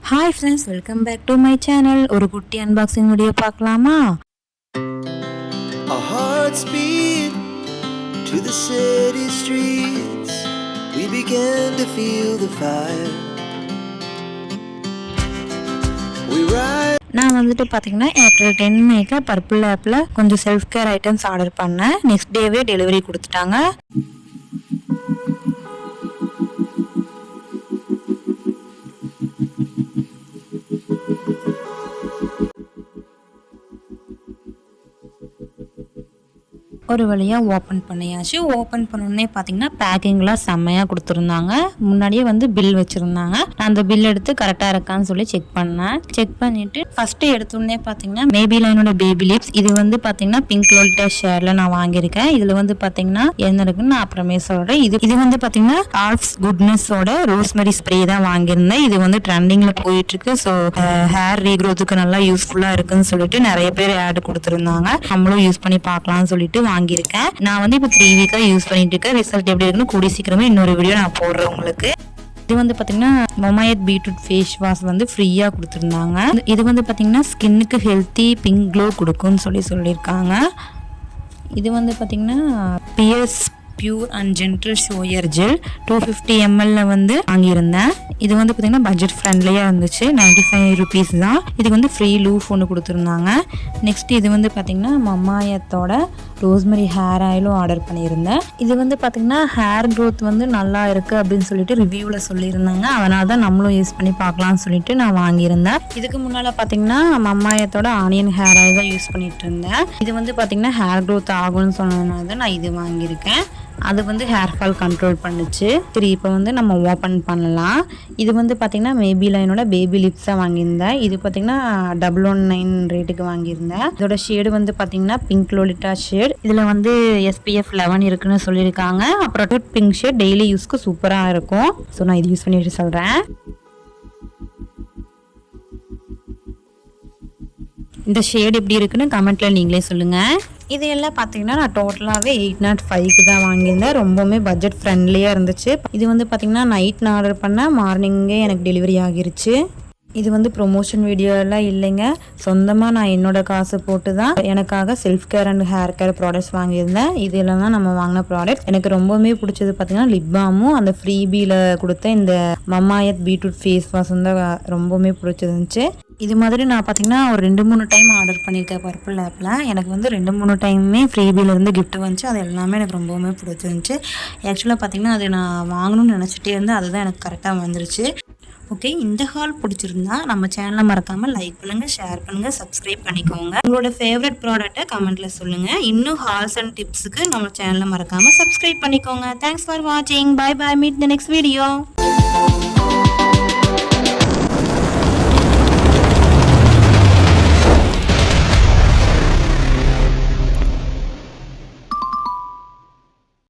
Hi friends, welcome back to my channel. ஒரு குட்டி unboxing video பார்க்கலாமா? Our hearts beat to the city streets. We began to feel the fire. We ride. நான் வந்துட்டு பார்த்தீங்கன்னா April 10 purple ஆப்பில் கொஞ்சம் self care items order பண்ணேன். Next டேவே டெலிவரி கொடுத்துட்டாங்க. ஒரு வழியாக ஓப்பன் பண்ணியாச்சு. ஓப்பன் பண்ணோடனே பார்த்தீங்கன்னா பேக்கிங்லாம் செம்மையாக கொடுத்துருந்தாங்க. முன்னாடியே வந்து பில் வச்சுருந்தாங்க. நான் அந்த பில் எடுத்து கரெக்டாக இருக்கான்னு சொல்லி செக் பண்ணேன். செக் பண்ணிவிட்டு ஃபஸ்ட்டு எடுத்தோடனே பார்த்தீங்கன்னா மேபிலைனோட பேபி லிப்ஸ். இது வந்து பார்த்தீங்கன்னா பிங்க் லோலிட்டா ஷேரில் நான் வாங்கியிருக்கேன். இதில் வந்து பார்த்தீங்கன்னா என்ன இருக்குன்னு நான் அப்புறமே சொல்கிறேன். இது வந்து பார்த்தீங்கன்னா ஆல்ஃப்ஸ் குட்னஸோட ரோஸ்மெரி ஸ்ப்ரே தான் வாங்கியிருந்தேன். இது வந்து ட்ரெண்டிங்கில் போயிட்டுருக்கு. ஸோ ஹேர் ரீக்ரோத்துக்கு நல்லா யூஸ்ஃபுல்லாக இருக்குன்னு சொல்லிட்டு நிறைய பேர் ஆட் கொடுத்துருந்தாங்க. நம்மளும் யூஸ் பண்ணி பார்க்கலாம்னு சொல்லிட்டு வாங்கியிருக்கேன். நான் வந்து இப்போ 3 வீக்கா யூஸ் பண்ணிட்டு இருக்கேன். ரிசல்ட் எப்படி இருக்குன்னு கூடி சீக்கிரமே இன்னொரு வீடியோ நான் போடுறேன் உங்களுக்கு. இது வந்து பார்த்தீங்கன்னா மொமையத் பீட்ரூட் ஃபேஸ் வாஷ் வந்து ஃப்ரீயாக கொடுத்துருந்தாங்க. இது வந்து பார்த்தீங்கன்னா ஸ்கின்னுக்கு ஹெல்த்தி பிங்க் க்ளோ கொடுக்கும்னு சொல்லியிருக்காங்க. இது வந்து பார்த்தீங்கன்னா Pears pure and gentle shower gel 250 ml வந்து வாங்கியிருந்தேன். இது வந்து பார்த்தீங்கன்னா பட்ஜெட் ஃப்ரெண்ட்லியாக இருந்துச்சு. 95 rupees தான். இதுக்கு வந்து ஃப்ரீ லூஃப் ஒன்று கொடுத்துருந்தாங்க. நெக்ஸ்ட் இது வந்து பார்த்தீங்கன்னா மமாயத்தோட ரோஸ்மெரி ஹேர் ஆயிலும் ஆர்டர் பண்ணியிருந்தேன். இது வந்து பார்த்தீங்கன்னா ஹேர் க்ரோத் வந்து நல்லா இருக்குது அப்படின்னு சொல்லிட்டு ரிவ்யூவில் சொல்லியிருந்தாங்க. அதனால தான் நம்மளும் யூஸ் பண்ணி பார்க்கலாம்னு சொல்லிட்டு நான் வாங்கியிருந்தேன். இதுக்கு முன்னால் பார்த்தீங்கன்னா மமாயத்தோட ஆனியன் ஹேர் ஆயில் தான் யூஸ் பண்ணிட்டு இருந்தேன். இது வந்து பார்த்தீங்கன்னா ஹேர் க்ரோத் ஆகும்னு சொன்னதுனால தான் நான் இது வாங்கியிருக்கேன். அது வந்து ஹேர் ஃபால் கண்ட்ரோல் பண்ணுச்சு. சரி, இப்போ வந்து நம்ம ஓப்பன் பண்ணலாம். இது வந்து பார்த்தீங்கன்னா மேபிலைனோட பேபி லிப்ஸாக வாங்கியிருந்தேன். இது பார்த்தீங்கன்னா 119 ரேட்டுக்கு வாங்கியிருந்தேன். இதோட ஷேடு வந்து பார்த்தீங்கன்னா பிங்க் லோலிட்டா ஷேட். இதில் வந்து SPF 11 இருக்குன்னு சொல்லியிருக்காங்க. அப்புறம் பிங்க் ஷேட் டெய்லி யூஸ்க்கு சூப்பராக இருக்கும். ஸோ நான் இது யூஸ் பண்ணிட்டு சொல்கிறேன். இந்த ஷேட் எப்படி இருக்குன்னு கமெண்ட்டில் நீங்களே சொல்லுங்கள். இது எல்லாம் பார்த்தீங்கன்னா நான் டோட்டலாகவே 805க்கு தான் வாங்கியிருந்தேன். ரொம்பவுமே பட்ஜெட் ஃப்ரெண்ட்லியாக இருந்துச்சு. இது வந்து பார்த்தீங்கன்னா நைட் நான் ஆர்டர் பண்ணேன், மார்னிங்கே எனக்கு டெலிவரி ஆகிருச்சு. இது வந்து ப்ரொமோஷன் வீடியோலாம் இல்லைங்க. சொந்தமாக நான் என்னோட காசு போட்டு தான் எனக்காக self care and hair care products வாங்கியிருந்தேன். இதெல்லாம் தான் நம்ம வாங்கின ப்ராடக்ட். எனக்கு ரொம்பவுமே பிடிச்சது பார்த்தீங்கன்னா லிப் பாமும் அந்த ஃப்ரீபியில் கொடுத்த இந்த மமாயத் பீட்ரூட் ஃபேஸ் வாஷும் தான் ரொம்பவுமே பிடிச்சிருந்துச்சு. இது மாதிரி நான் பார்த்தீங்கன்னா ஒரு 2-3 டைம் ஆர்டர் பண்ணியிருக்கேன் பர்பிள் ஆப்பில். எனக்கு வந்து 2-3 டைமுமே ஃப்ரீபியிலேருந்து கிஃப்ட் வந்துச்சு. அது எல்லாமே எனக்கு ரொம்பவுமே பிடிச்சிருந்துச்சு. ஆக்சுவலாக பார்த்தீங்கன்னா அது நான் வாங்கணும்னு நினச்சிட்டே இருந்தேன். அதுதான் எனக்கு கரெக்டாக வந்துருச்சு. ஓகே, இந்த ஹால் பிடிச்சிருந்தா நம்ம சேனலை மறக்காமல் லைக் பண்ணுங்கள், ஷேர் பண்ணுங்கள், சப்ஸ்கிரைப் பண்ணிக்கோங்க. உங்களோட ஃபேவரட் ப்ராடக்ட்டை கமெண்ட்டில் சொல்லுங்கள். இன்னும் ஹால்ஸ் அண்ட் டிப்ஸுக்கு நம்ம சேனலை மறக்காமல் சப்ஸ்கிரைப் பண்ணிக்கோங்க. தேங்க்ஸ் ஃபார் வாட்சிங். Bye bye. Meet the next video.